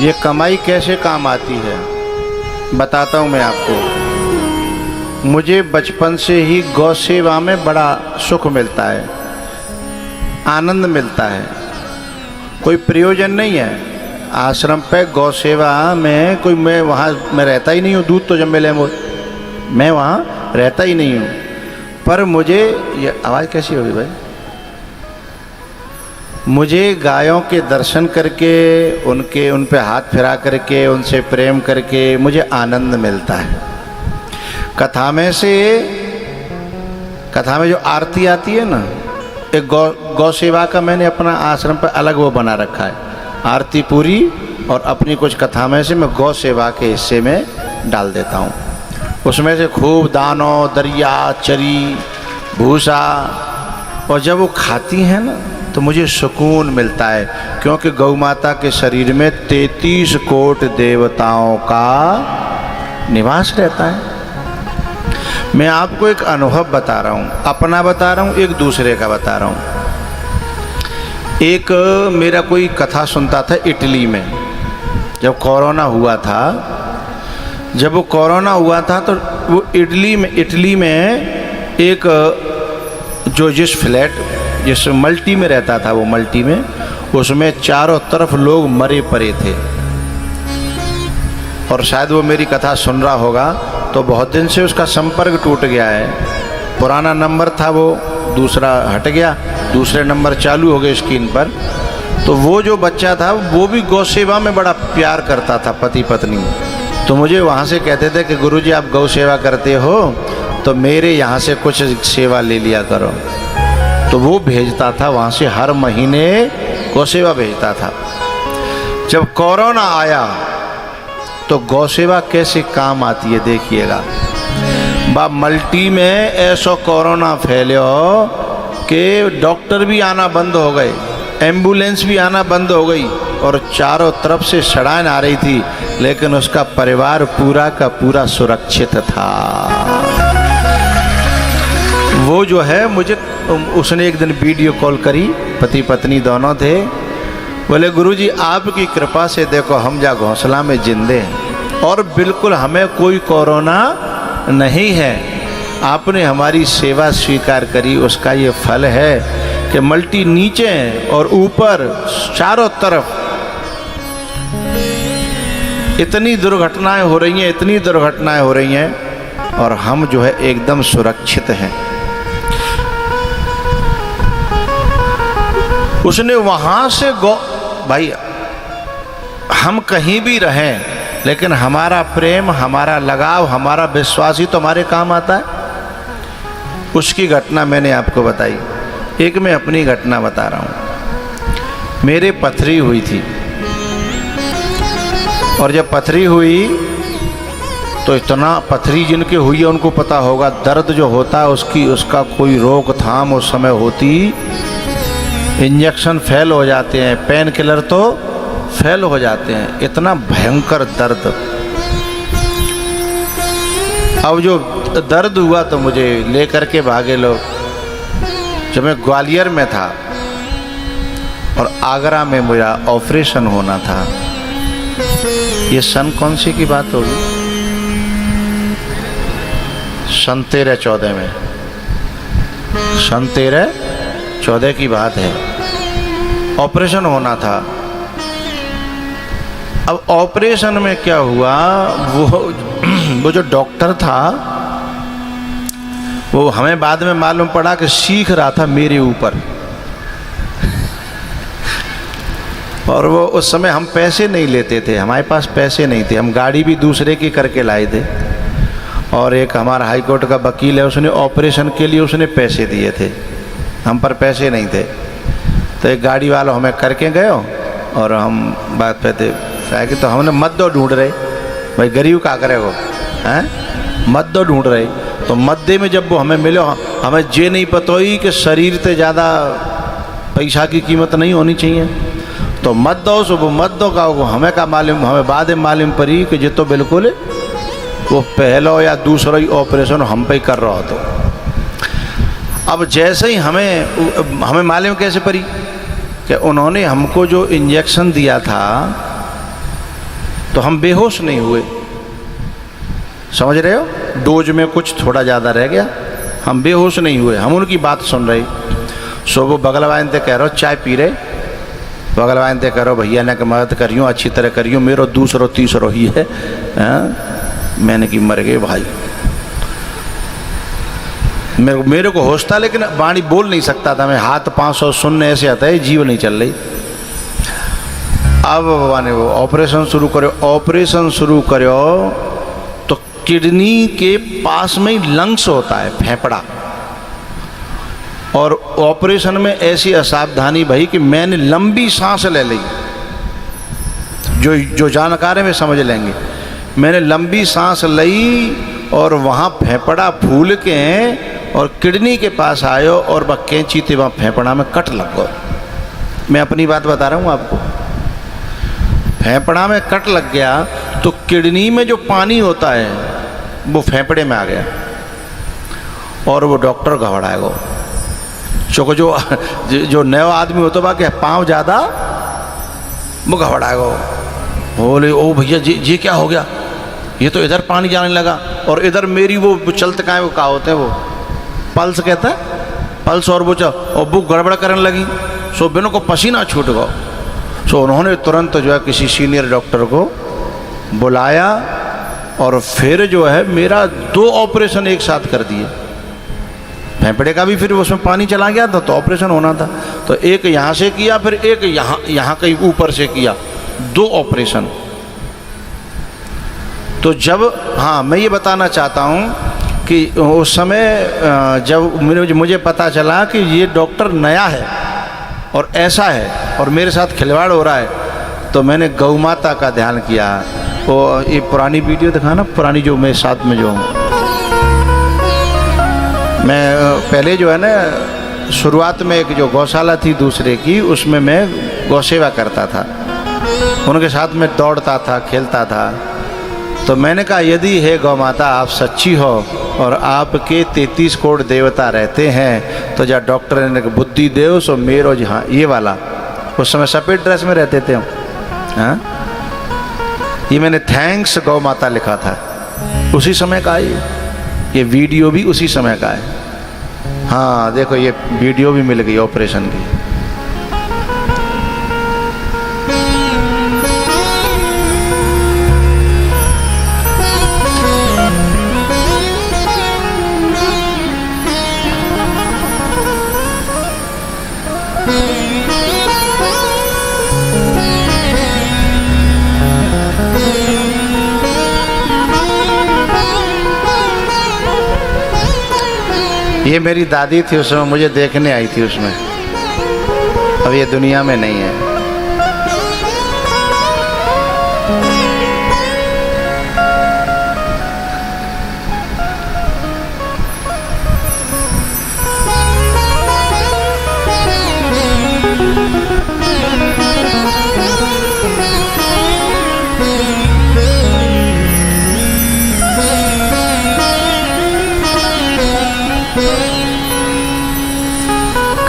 ये कमाई कैसे काम आती है बताता हूँ मैं आपको। मुझे बचपन से ही गौ सेवा में बड़ा सुख मिलता है, आनंद मिलता है। कोई प्रयोजन नहीं है आश्रम पे गौ सेवा में, कोई मैं वहाँ मैं रहता ही नहीं हूँ। दूध तो जब मिले मैं वहाँ रहता ही नहीं हूँ, पर मुझे ये आवाज़ कैसी होगी भाई, मुझे गायों के दर्शन करके उन पे हाथ फिरा करके उनसे प्रेम करके मुझे आनंद मिलता है। कथा में जो आरती आती है ना, एक गौ सेवा का मैंने अपना आश्रम पर अलग वो बना रखा है, आरती पूरी, और अपनी कुछ कथा में से मैं गौ सेवा के हिस्से में डाल देता हूँ। उसमें से खूब दानों, दरिया, चरी, भूसा, और जब वो खाती हैं ना तो मुझे सुकून मिलता है, क्योंकि गौ माता के शरीर में 33 कोट देवताओं का निवास रहता है। मैं आपको एक अनुभव बता रहा हूँ, अपना बता रहा हूँ, एक दूसरे का बता रहा हूँ। एक मेरा कोई कथा सुनता था इटली में, जब कोरोना हुआ था। जब वो कोरोना हुआ था तो वो इटली में एक जिस फ्लैट जिस मल्टी में रहता था, वो मल्टी में, उसमें चारों तरफ लोग मरे पड़े थे। और शायद वो मेरी कथा सुन रहा होगा, तो बहुत दिन से उसका संपर्क टूट गया है। पुराना नंबर था वो दूसरा हट गया, दूसरे नंबर चालू हो गए स्क्रीन पर। तो वो जो बच्चा था वो भी गौ सेवा में बड़ा प्यार करता था, पति पत्नी। तो मुझे वहाँ से कहते थे कि गुरुजी आप गौ सेवा करते हो तो मेरे यहाँ से कुछ सेवा ले लिया करो। तो वो भेजता था वहाँ से, हर महीने गौ सेवा भेजता था। जब कोरोना आया तो गौ सेवा कैसे काम आती है देखिएगा। बा मल्टी में ऐसा कोरोना फैलो कि डॉक्टर भी आना बंद हो गए, एम्बुलेंस भी आना बंद हो गई, और चारों तरफ से सड़ान आ रही थी, लेकिन उसका परिवार पूरा का पूरा सुरक्षित था। वो जो है मुझे उसने एक दिन वीडियो कॉल करी, पति पत्नी दोनों थे। बोले गुरुजी आपकी कृपा से देखो हम जा घोंसला में जिंदे हैं और बिल्कुल हमें कोई कोरोना नहीं है। आपने हमारी सेवा स्वीकार करी, उसका ये फल है कि मल्टी नीचे और ऊपर चारों तरफ इतनी दुर्घटनाएं हो रही हैं, इतनी दुर्घटनाएं हो रही हैं, और हम जो है एकदम सुरक्षित हैं। उसने वहां से भाई हम कहीं भी रहें, लेकिन हमारा प्रेम, हमारा लगाव, हमारा विश्वास ही तो हमारे काम आता है। उसकी घटना मैंने आपको बताई। एक मैं अपनी घटना बता रहा हूँ। मेरे पथरी हुई थी, और जब पथरी हुई तो इतना, पथरी जिनके हुई है उनको पता होगा, दर्द जो होता है उसका कोई रोकथाम उस समय होती। इंजेक्शन फेल हो जाते हैं, पेन किलर तो फेल हो जाते हैं, इतना भयंकर दर्द। अब जो दर्द हुआ तो मुझे लेकर के भागे लोग। जब मैं ग्वालियर में था और आगरा में मेरा ऑपरेशन होना था, ये सन कौन सी की बात होगी, सन 13-14 में, सन 13-14 की बात है। ऑपरेशन होना था। अब ऑपरेशन में क्या हुआ, वो जो डॉक्टर था वो हमें बाद में मालूम पड़ा कि सीख रहा था मेरे ऊपर। और वो उस समय हम पैसे नहीं लेते थे, हमारे पास पैसे नहीं थे, हम गाड़ी भी दूसरे की करके लाए थे। और एक हमारा हाई कोर्ट का वकील है, उसने ऑपरेशन के लिए उसने पैसे दिए थे, हम पर पैसे नहीं थे। तो एक गाड़ी वाला हमें करके गए, और हम बात पे थे कि तो हमने मद्दो ढूंढ रहे, भाई गरीब का करे वो हैं, मद्दो ढूंढ रहे। तो मद्दे में जब वो हमें मिले, हमें ये नहीं पता ही कि शरीर से ज़्यादा पैसा की कीमत नहीं होनी चाहिए। तो मद्दो से वो मद्दो का वो हमें का मालूम, हमें बाद में मालूम पड़ी कि ये तो बिल्कुल वो पहला या दूसरा ही ऑपरेशन हम पे कर रहा हो। तो अब जैसे ही हमें मालूम कैसे पड़ी कि उन्होंने हमको जो इंजेक्शन दिया था तो हम बेहोश नहीं हुए, समझ रहे हो, डोज में कुछ थोड़ा ज़्यादा रह गया, हम बेहोश नहीं हुए, हम उनकी बात सुन रहे। सो वो बगल वाले ने कह रहे हो चाय पी रहे, बगल वाले ने कह रहे हो भैया ने मदद करियो, अच्छी तरह करियो, मेरो दूसरो तीसरो ही है। मैंने कि मर गए भाई, मेरे को होश था लेकिन वाणी बोल नहीं सकता था मैं, हाथ 500 सुनने ऐसे आता है, जीव नहीं चल रही। अब बाबा ने वो ऑपरेशन शुरू करो, ऑपरेशन शुरू करो तो किडनी के पास में ही लंग्स होता है, फेफड़ा, और ऑपरेशन में ऐसी असावधानी भाई कि मैंने लंबी सांस ले ली, जो जानकार है वे समझ लेंगे। मैंने लंबी सांस ली और वहाँ फेफड़ा फूल के और किडनी के पास आयो और वह कैंची थे वहाँ फेफड़ा में कट लग गया। मैं अपनी बात बता रहा हूँ आपको, फेफड़ा में कट लग गया तो किडनी में जो पानी होता है वो फेफड़े में आ गया और वो डॉक्टर घबराएगा। चूँकि जो नया आदमी होता बा कि पाँव ज़्यादा, वो घबराएगा, बोले ओ भैया जी क्या हो गया, ये तो इधर पानी जाने लगा और इधर मेरी वो चलते का होते हैं वो पल्स कहता है, पल्स और वो गड़बड़ करने लगी। सो बिनों को पसीना छूट गया। सो उन्होंने तुरंत जो है किसी सीनियर डॉक्टर को बुलाया और फिर जो है मेरा 2 ऑपरेशन एक साथ कर दिए। फेफड़े का भी फिर उसमें पानी चला गया था तो ऑपरेशन होना था, तो एक यहाँ से किया फिर एक यहाँ कहीं ऊपर से किया, 2 ऑपरेशन। तो जब, हाँ मैं ये बताना चाहता हूँ कि उस समय जब मुझे पता चला कि ये डॉक्टर नया है और ऐसा है और मेरे साथ खिलवाड़ हो रहा है, तो मैंने गौ माता का ध्यान किया। वो ये पुरानी वीडियो दिखाना, पुरानी जो मैं साथ में जो हूँ, मैं पहले जो है ना शुरुआत में एक जो गौशाला थी दूसरे की, उसमें मैं गौ सेवा करता था, उनके साथ में दौड़ता था, खेलता था। तो मैंने कहा यदि हे गौ माता आप सच्ची हो और आपके 33 करोड़ देवता रहते हैं तो जब डॉक्टर ने बुद्धि देव सो मेरो जहाँ ये वाला, उस समय सफ़ेद ड्रेस में रहते थे हम, हाँ ये मैंने थैंक्स गौ माता लिखा था, उसी समय का ये वीडियो भी उसी समय का है। हाँ देखो ये वीडियो भी मिल गई ऑपरेशन की। ये मेरी दादी थी, उसमें मुझे देखने आई थी उसमें, अब ये दुनिया में नहीं है।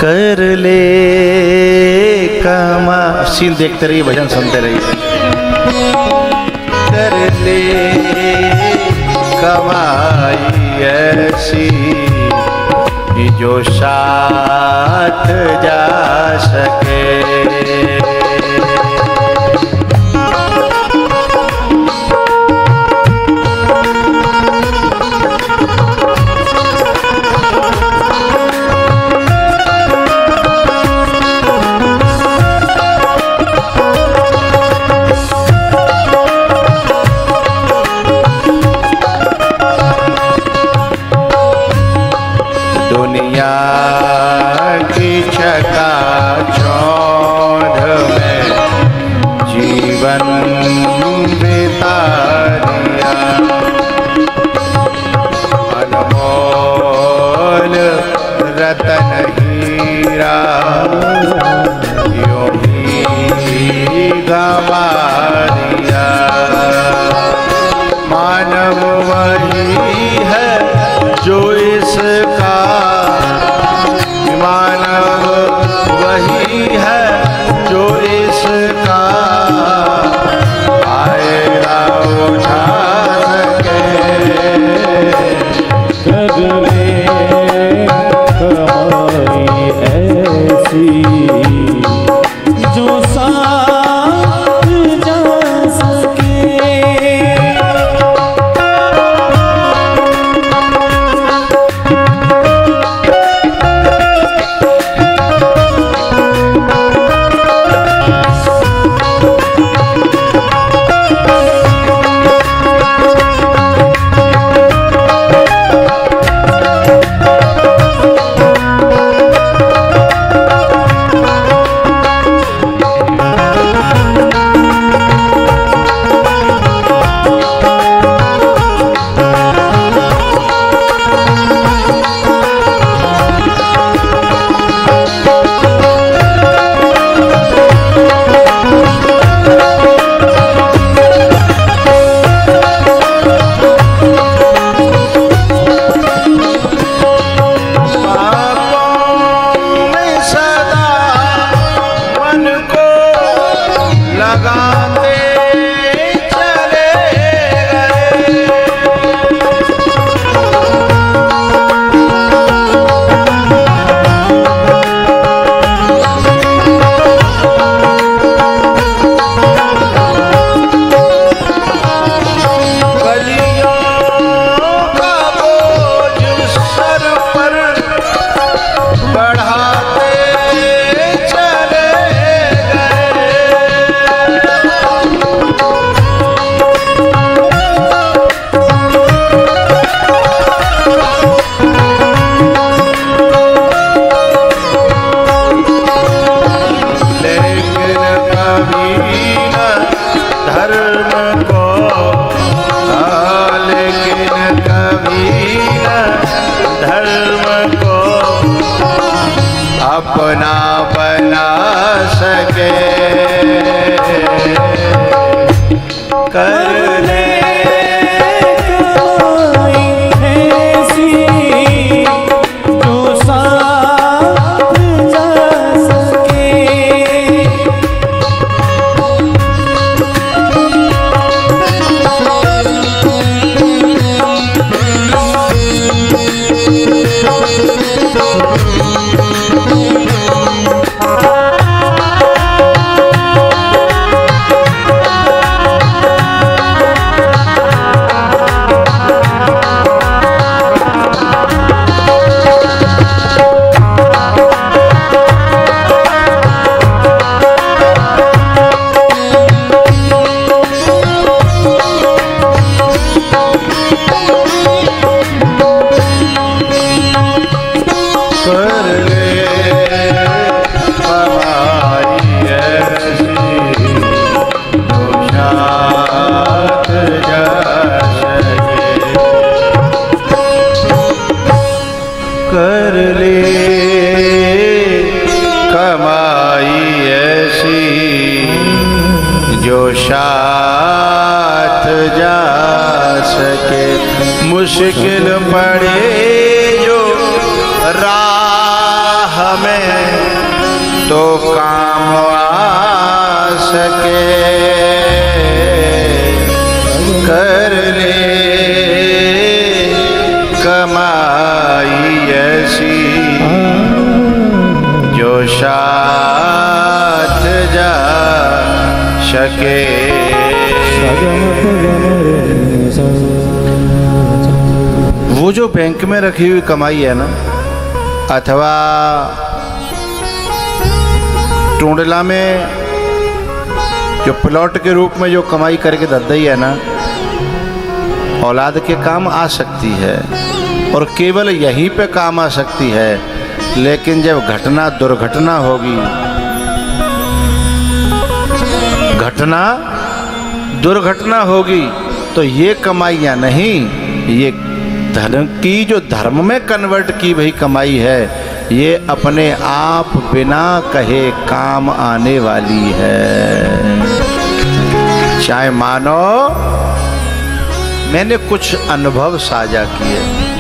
कर ले कमा, सीन देखते रहिए, भजन सुनते रहिए। कर ले कमाई ऐसी कि जो साथ जा सके, दुनिया की चकाचौंध में जीवन बिता दिया, अनमोल रतन हीरा यूं ही गवा दिया। मानव वही है जो इसका, मानव वही है जो इसका आए धर्म को, लेकिन कभी न धर्म को अपना बना सके। कर ले साथ जा सके। मुश्किल पड़े जो राह में तो काम आ सके। कर ले कमाई ऐसी जो साथ जा सके। वो जो बैंक में रखी हुई कमाई है ना, अथवा टूंडला में जो प्लॉट के रूप में जो कमाई करके दे दी है ना, औलाद के काम आ सकती है और केवल यहीं पे काम आ सकती है। लेकिन जब घटना दुर्घटना होगी, घटना दुर्घटना होगी, तो ये कमाइयाँ नहीं, ये धर्म की जो धर्म में कन्वर्ट की भई कमाई है, ये अपने आप बिना कहे काम आने वाली है। चाहे मानो मैंने कुछ अनुभव साझा किए।